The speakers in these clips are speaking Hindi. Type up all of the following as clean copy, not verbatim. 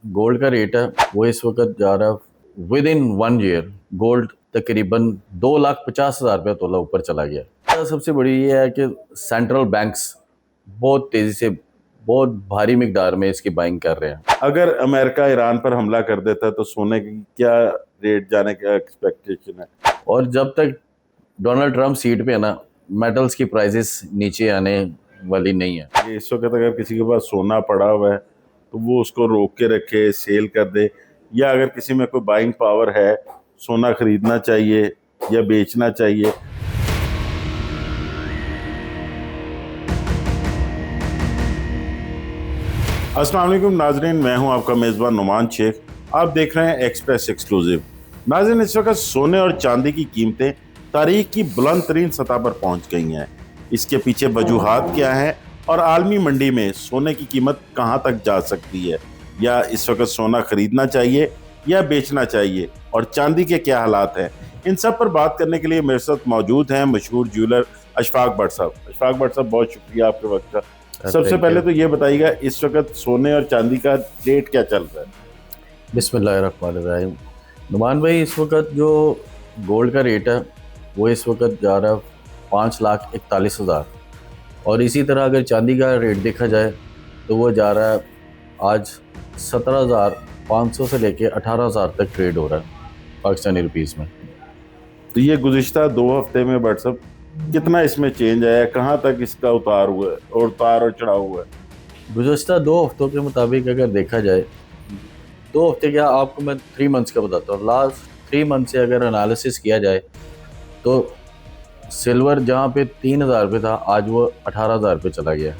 गोल्ड का रेट है वो इस वक्त जा रहा है विद इन 1 ईयर गोल्ड तकरीबन 2,50,000 रुपया तोला ऊपर चला गया। सबसे बड़ी ये है कि सेंट्रल बैंक्स बहुत तेज़ी से बहुत भारी मिकदार में इसकी बाइंग कर रहे हैं। अगर अमेरिका ईरान पर हमला कर देता तो सोने की क्या रेट जाने का एक्सपेक्टेशन है? और जब तक डोनाल्ड ट्रंप सीट पे है ना, मेटल्स की प्राइसेस नीचे आने वाली नहीं है। इस वक्त अगर किसी के पास सोना पड़ा हुआ है तो वो उसको रोक के रखे, सेल कर दे, या अगर किसी में कोई बाइंग पावर है, सोना खरीदना चाहिए या बेचना चाहिए? अस्सलाम वालेकुम नाजरीन, मैं हूं आपका मेज़बान नुमान शेख। आप देख रहे हैं एक्सप्रेस एक्सक्लूसिव। नाजरीन, इस वक्त सोने और चांदी की कीमतें तारीख की बुलंद तरीन सतह पर पहुंच गई हैं। इसके पीछे वजूहात क्या हैं और आलमी मंडी में सोने की कीमत कहां तक जा सकती है, या इस वक्त सोना खरीदना चाहिए या बेचना चाहिए, और चांदी के क्या हालात हैं, इन सब पर बात करने के लिए मेरे साथ मौजूद हैं मशहूर ज्वेलर अशफाक भट्ट साहब। अशफाक भट्ट साहब, बहुत शुक्रिया आपके वक्त का। सबसे पहले तो ये बताइएगा, इस वक्त सोने और चांदी का रेट क्या चल रहा है? बिस्मिल्लाहिर्रहमानिर्रहीम। नुमान भाई, इस वक्त जो गोल्ड का रेट है वो इस वक्त जा रहा है 5,41,000, और इसी तरह अगर चांदी का रेट देखा जाए तो वो जा रहा है आज 17,500 से लेके 18,000 तक ट्रेड हो रहा है पाकिस्तानी रुपीस में। तो ये गुज़िश्ता 2 हफ्ते में बट सब कितना इसमें चेंज आया है? कहाँ तक इसका उतार हुआ है, और उतार और चढ़ाव हुआ है? गुज़श्ता 2 हफ्तों के मुताबिक अगर देखा जाए, 2 हफ्ते क्या, आपको मैं 3 मंथ्स का बताता हूँ। लास्ट 3 मंथ से अगर एनालिसिस किया जाए तो सिल्वर जहाँ पे 3,000 रुपये था, आज वो 18,000 रुपये चला गया।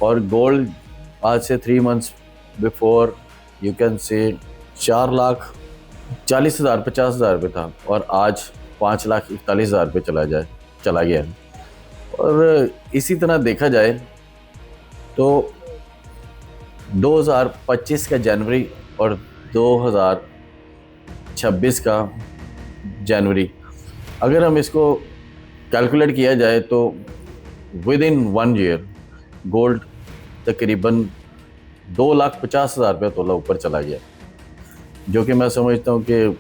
और गोल्ड आज से 3 months before you can say 4,40,000 50,000 रुपये था, और आज 5,41,000 रुपये चला गया। और इसी तरह देखा जाए तो 2025 का जनवरी और 2026 का जनवरी अगर हम इसको कैलकुलेट किया जाए तो विद इन 1 ईयर गोल्ड तकरीबन 2,50,000 रुपया तोला ऊपर चला गया, जो कि मैं समझता हूँ कि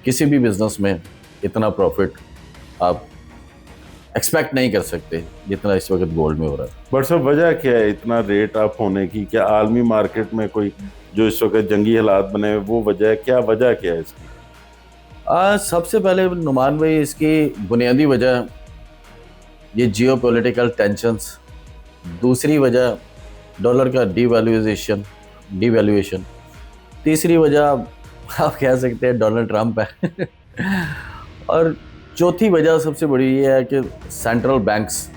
किसी भी बिज़नेस में इतना प्रॉफिट आप एक्सपेक्ट नहीं कर सकते जितना इस वक्त गोल्ड में हो रहा है। बट सब वजह क्या है इतना रेट अप होने की? क्या आलमी मार्केट में कोई जो इस वक्त जंगी हालात बने हैं वो वजह है? क्या वजह क्या है इसकी? सबसे पहले नुमान भाई, इसकी बुनियादी वजह ये जियोपॉलिटिकल टेंशन्स। दूसरी वजह डॉलर का डिवैल्यूएशन। तीसरी वजह आप कह सकते हैं डोनाल्ड ट्रंप है। और चौथी वजह सबसे बड़ी ये है कि सेंट्रल बैंक्स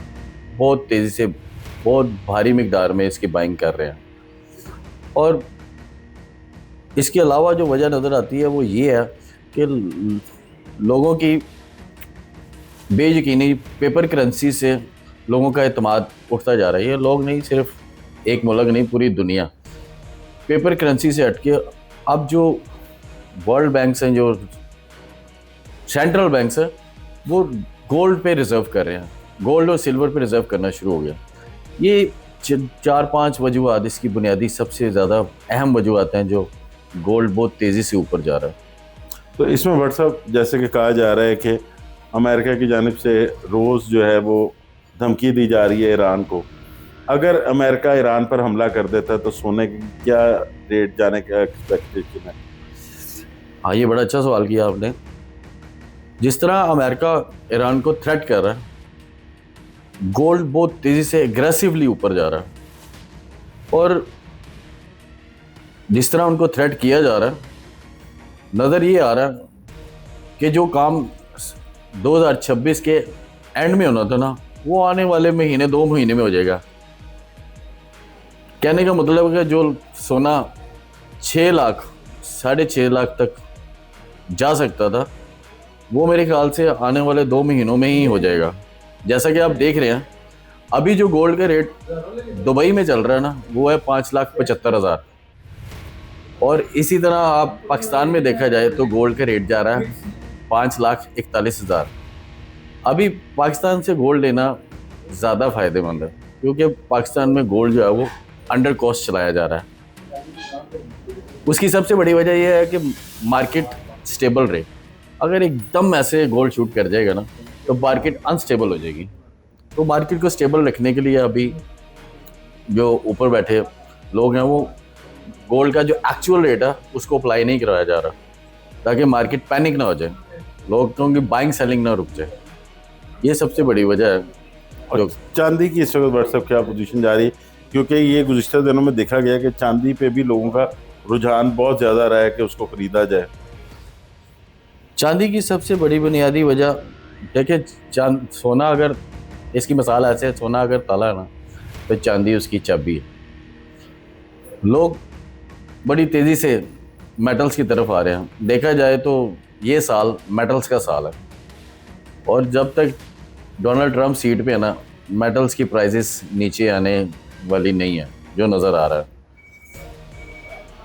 बहुत तेज़ी से बहुत भारी मिकदार में इसकी बाइंग कर रहे हैं। और इसके अलावा जो वजह नज़र आती है वो ये है कि लोगों की बेयकीनी पेपर करेंसी से लोगों का एतमाद उठता जा रहा है। ये लोग नहीं, सिर्फ एक मुल्क नहीं, पूरी दुनिया पेपर करेंसी से हट के अब जो वर्ल्ड बैंक्स हैं, जो सेंट्रल बैंक्स हैं, वो गोल्ड पे रिज़र्व कर रहे हैं। गोल्ड और सिल्वर पे रिज़र्व करना शुरू हो गया। ये 4-5 वजूहत इसकी बुनियादी सबसे ज़्यादा अहम वजूहत हैं जो गोल्ड बहुत तेज़ी से ऊपर जा रहा है। तो इसमें बट साहब, जैसे कि कहा जा रहा है कि अमेरिका की जानिब से रोज़ जो है वो धमकी दी जा रही है ईरान को। अगर अमेरिका ईरान पर हमला कर देता तो सोने की क्या रेट जाने का एक्सपेक्टेशन है? हाँ, ये बड़ा अच्छा सवाल किया आपने। जिस तरह अमेरिका ईरान को थ्रेट कर रहा है, गोल्ड बहुत तेज़ी से एग्रेसिवली ऊपर जा रहा है। और जिस तरह उनको थ्रेट किया जा रहा है, नज़र ये आ रहा है कि जो काम 2026 के एंड में होना था ना, वो आने वाले महीने 2 महीने में हो जाएगा। कहने का मतलब है कि जो सोना 6 लाख 6.5 लाख तक जा सकता था, वो मेरे ख्याल से आने वाले 2 महीनों में ही हो जाएगा। जैसा कि आप देख रहे हैं, अभी जो गोल्ड का रेट दुबई में चल रहा है ना, वो है 5,75,000। और इसी तरह आप पाकिस्तान में देखा जाए तो गोल्ड का रेट जा रहा है 5,41,000। अभी पाकिस्तान से गोल्ड लेना ज़्यादा फ़ायदेमंद है, क्योंकि पाकिस्तान में गोल्ड जो है वो अंडर कॉस्ट चलाया जा रहा है। उसकी सबसे बड़ी वजह यह है कि मार्केट स्टेबल रहे। अगर एकदम ऐसे गोल्ड शूट कर जाएगा ना तो मार्केट अनस्टेबल हो जाएगी। तो मार्केट को स्टेबल रखने के लिए अभी जो ऊपर बैठे लोग हैं वो गोल्ड का जो एक्चुअल रेट है उसको अप्लाई नहीं करवाया जा रहा, ताकि मार्केट पैनिक ना हो जाए, लोगों की बाइंग सेलिंग ना रुक जाए। ये सबसे बड़ी वजह है। और चांदी की इस वक्त व्हाट्सएप क्या पोजीशन जा रही है, क्योंकि ये गुज़िश्ता दिनों में देखा गया कि चांदी पे भी लोगों का रुझान बहुत ज़्यादा रहा है कि उसको ख़रीदा जाए। चांदी की सबसे बड़ी बुनियादी वजह देखिए, सोना अगर, इसकी मिसाल ऐसे है, सोना अगर ताला है ना तो चांदी उसकी चाबी है। लोग बड़ी तेज़ी से मेटल्स की तरफ आ रहे हैं। देखा जाए तो ये साल मेटल्स का साल है, और जब तक डोनाल्ड ट्रंप सीट पे है ना, मेटल्स की प्राइसेस नीचे आने वाली नहीं है, जो नज़र आ रहा है।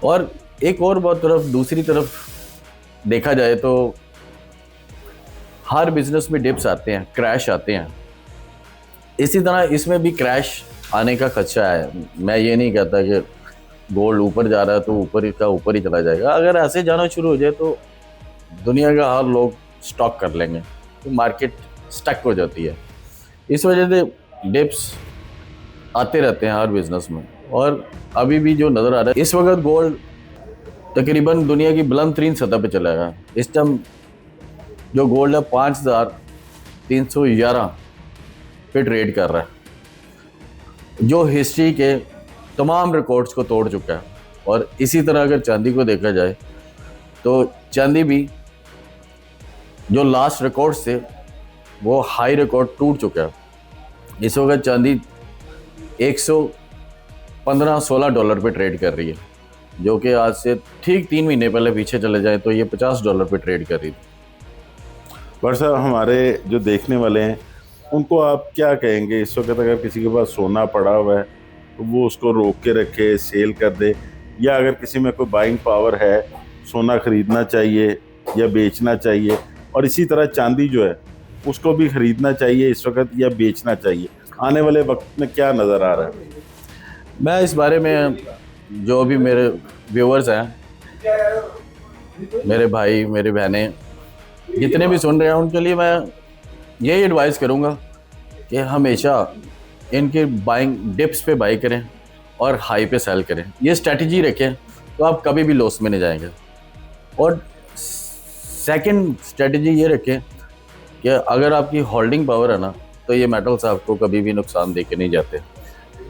और एक और बहुत दूसरी तरफ देखा जाए तो हर बिजनेस में डिप्स आते हैं, क्रैश आते हैं। इसी तरह इसमें भी क्रैश आने का खदशा है। मैं ये नहीं कहता कि गोल्ड ऊपर जा रहा है तो ऊपर ही चला जाएगा। अगर ऐसे जाना शुरू हो जाए तो दुनिया का हर लोग स्टॉक कर लेंगे, तो मार्केट स्टक हो जाती है। इस वजह से डिप्स आते रहते हैं हर बिजनेस में। और अभी भी जो नज़र आ रहा है, इस वक्त गोल्ड तकरीबन दुनिया की बुलंद तरीन सतह पे चला गया। इस टाइम जो गोल्ड है 5311 पे ट्रेड कर रहा है, जो हिस्ट्री के तमाम रिकॉर्ड्स को तोड़ चुका है। और इसी तरह अगर चांदी को देखा जाए तो चांदी भी जो लास्ट रिकॉर्ड्स थे वो हाई रिकॉर्ड टूट चुका है। इस वक्त चांदी 115-16 डॉलर पे ट्रेड कर रही है, जो कि आज से ठीक 3 महीने पहले पीछे चले जाए तो ये 50 डॉलर पे ट्रेड कर रही थी। पर साहब, हमारे जो देखने वाले हैं उनको आप क्या कहेंगे इस वक्त, अगर किसी के पास सोना पड़ा हुआ है तो वो उसको रोक के रखे, सेल कर दे, या अगर किसी में कोई बाइंग पावर है, सोना ख़रीदना चाहिए या बेचना चाहिए, और इसी तरह चांदी जो है उसको भी ख़रीदना चाहिए इस वक्त या बेचना चाहिए, आने वाले वक्त में क्या नज़र आ रहा है? मैं इस बारे में, जो भी मेरे व्यूअर्स हैं, मेरे भाई मेरी बहनें जितने भी सुन रहे हैं, उनके लिए मैं यही एडवाइस करूंगा कि हमेशा इनके बाइंग डिप्स पे बाई करें और हाई पे सेल करें। ये स्ट्रेटजी रखें तो आप कभी भी लॉस में नहीं जाएंगे। और सेकंड स्ट्रेटजी ये रखें कि अगर आपकी होल्डिंग पावर है ना तो ये मेटल्स आपको कभी भी नुकसान दे के नहीं जाते।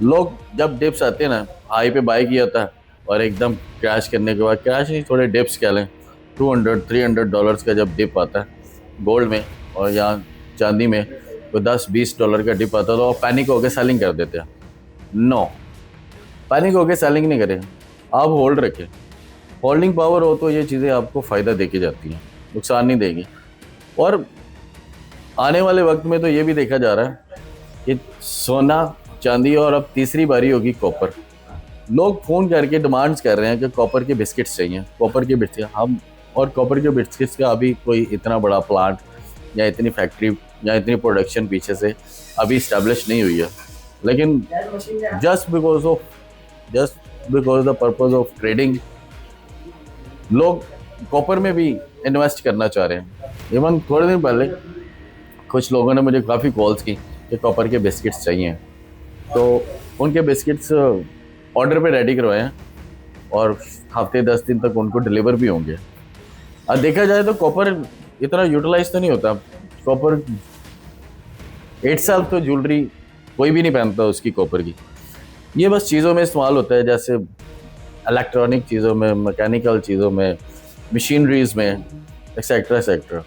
लोग जब डिप्स आते हैं ना, हाई पे बाई किया था और एकदम क्रैश करने के बाद, क्रैश नहीं, थोड़े डिप्स कह लें, 200-300 डॉलर्स का जब डिप आता है गोल्ड में और यहाँ चांदी में, तो 10-20 डॉलर का डिप आता है तो आप पैनिक होकर सेलिंग कर देते हैं। नो, पैनिक होकर सेलिंग नहीं करें, आप होल्ड रखें। होल्डिंग पावर हो तो ये चीज़ें आपको फ़ायदा दे के जाती हैं, नुकसान नहीं देगी। और आने वाले वक्त में तो ये भी देखा जा रहा है कि सोना, चांदी और अब तीसरी बारी होगी कॉपर। लोग फ़ोन करके डिमांड्स कर रहे हैं कि कॉपर के बिस्किट्स चाहिए, कॉपर के बिस्किट हम, और कॉपर के बिस्किट्स का अभी कोई इतना बड़ा प्लांट या इतनी फैक्ट्री या इतनी प्रोडक्शन पीछे से अभी इस्टेब्लिश नहीं हुई है। लेकिन just because the purpose of trading लोग कॉपर में भी इन्वेस्ट करना चाह रहे हैं। इवन थोड़े दिन पहले कुछ लोगों ने मुझे काफ़ी कॉल्स की कि कॉपर के बिस्किट्स चाहिए, तो उनके बिस्किट्स ऑर्डर पे रेडी करवाए हैं और हफ्ते 10 दिन तक उनको डिलीवर भी होंगे। अब देखा जाए तो कॉपर इतना यूटिलाइज तो नहीं होता। कॉपर 8 साल तो ज्वेलरी कोई भी नहीं पहनता उसकी कॉपर की। ये बस चीज़ों में इस्तेमाल होता है, जैसे इलेक्ट्रॉनिक चीज़ों में, मैकेनिकल चीज़ों में, मशीनरीज में, एक्सेट्रा एक्सेट्रा।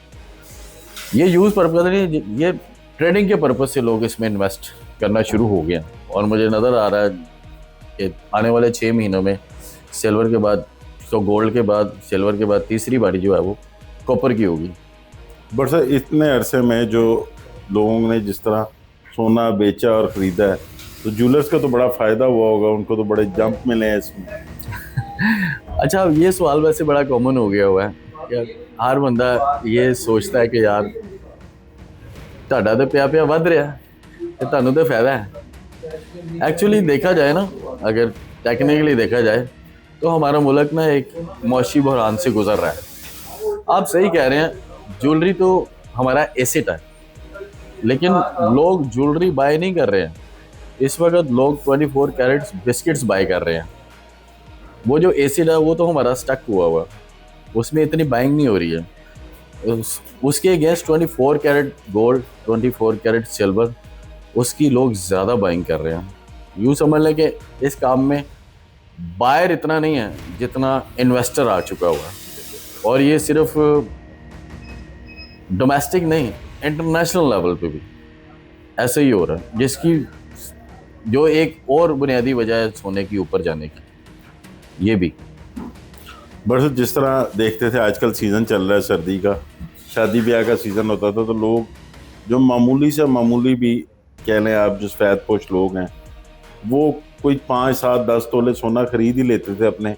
ये यूज़ पर्पज नहीं, ये ट्रेडिंग के पर्पज से लोग इसमें इन्वेस्ट करना शुरू हो गया। और मुझे नज़र आ रहा है कि आने वाले 6 महीनों में सिल्वर के बाद, तो गोल्ड के बाद, सिल्वर के बाद तीसरी बारी जो है वो कॉपर की होगी। बट सर, इतने अरसे में जो लोगों ने जिस तरह सोना बेचा और ख़रीदा है, तो ज्वेलर्स का तो बड़ा फ़ायदा हुआ होगा, उनको तो बड़े जंप मिले हैं इसमें। अच्छा, ये सवाल वैसे बड़ा कॉमन हो गया हुआ है कि हर बंदा ये सोचता है कि यार ਤੁਹਾਡਾ तो ਪਿਆ ਵੱਧ ਰਿਹਾ ਤੇ ਤੁਹਾਨੂੰ तो फायदा है। एक्चुअली देखा जाए ना, अगर टेक्निकली देखा जाए तो हमारा मुल्क ना एक मौशी बहरान से गुजर रहा है। आप सही कह रहे हैं, ज्वेलरी तो हमारा एसेट है, लेकिन लोग ज्वेलरी बाय नहीं कर रहे हैं। इस वक्त लोग 24 कैरेट्स बिस्किट्स बाय कर रहे हैं। वो जो एसिड है वो तो हमारा स्टक हुआ, उसमें इतनी बाइंग नहीं हो रही है। उसके against 24 carat gold, 24 carat silver, उसकी लोग ज़्यादा बाइंग कर रहे हैं। यूँ समझ लें कि इस काम में बायर इतना नहीं है जितना इन्वेस्टर आ चुका हुआ है। और ये सिर्फ डोमेस्टिक नहीं, इंटरनेशनल लेवल पे भी ऐसे ही हो रहा है, जिसकी जो एक और बुनियादी वजह है सोने की ऊपर जाने की, ये भी। बरसत जिस तरह देखते थे, आजकल सीज़न चल रहा है सर्दी का, शादी ब्याह का सीज़न होता था, तो लोग जो मामूली से मामूली भी कह लें आप, जो सफ़ेद पोश लोग हैं, वो कोई 5, 7, 10 तोले सोना खरीद ही लेते थे अपने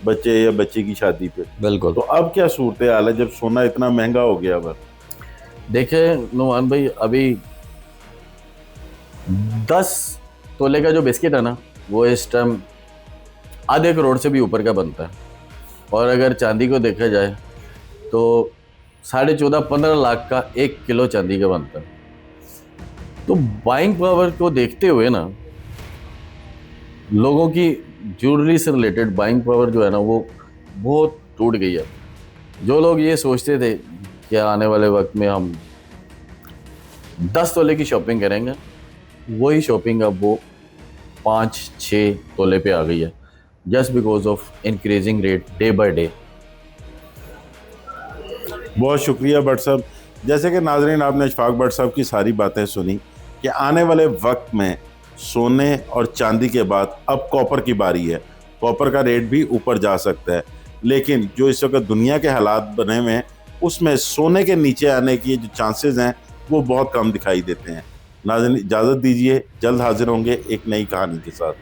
बच्चे या बच्ची की शादी पे। बिल्कुल। तो अब क्या सूरत हाल है जब सोना इतना महंगा हो गया? अब देखें नुमान भाई, अभी 10 तोले का जो बिस्किट है ना, वो इस टाइम आधे करोड़ से भी ऊपर का बनता है। और अगर चांदी को देखा जाए तो 14.5-15 लाख का 1 किलो चांदी का बनता है। तो बाइंग पावर को देखते हुए ना, लोगों की ज्वेलरी से रिलेटेड बाइंग पावर जो है ना, वो बहुत टूट गई है। जो लोग ये सोचते थे कि आने वाले वक्त में हम 10 तोले की शॉपिंग करेंगे, वही शॉपिंग अब वो 5-6 तोले पे आ गई है, just because of increasing rate day by day. बहुत शुक्रिया भट्ट साहब। जैसे कि नाजरीन, आपने इशफाक भट्ट साहब की सारी बातें सुनी कि आने वाले वक्त में सोने और चांदी के बाद अब कॉपर की बारी है। कॉपर का रेट भी ऊपर जा सकता है, लेकिन जो इस वक्त दुनिया के हालात बने हुए हैं, उसमें सोने के नीचे आने की जो चांसेस हैं वो बहुत कम दिखाई देते हैं। नाज़रीन, इजाज़त दीजिए, जल्द हाजिर होंगे एक नई कहानी के साथ।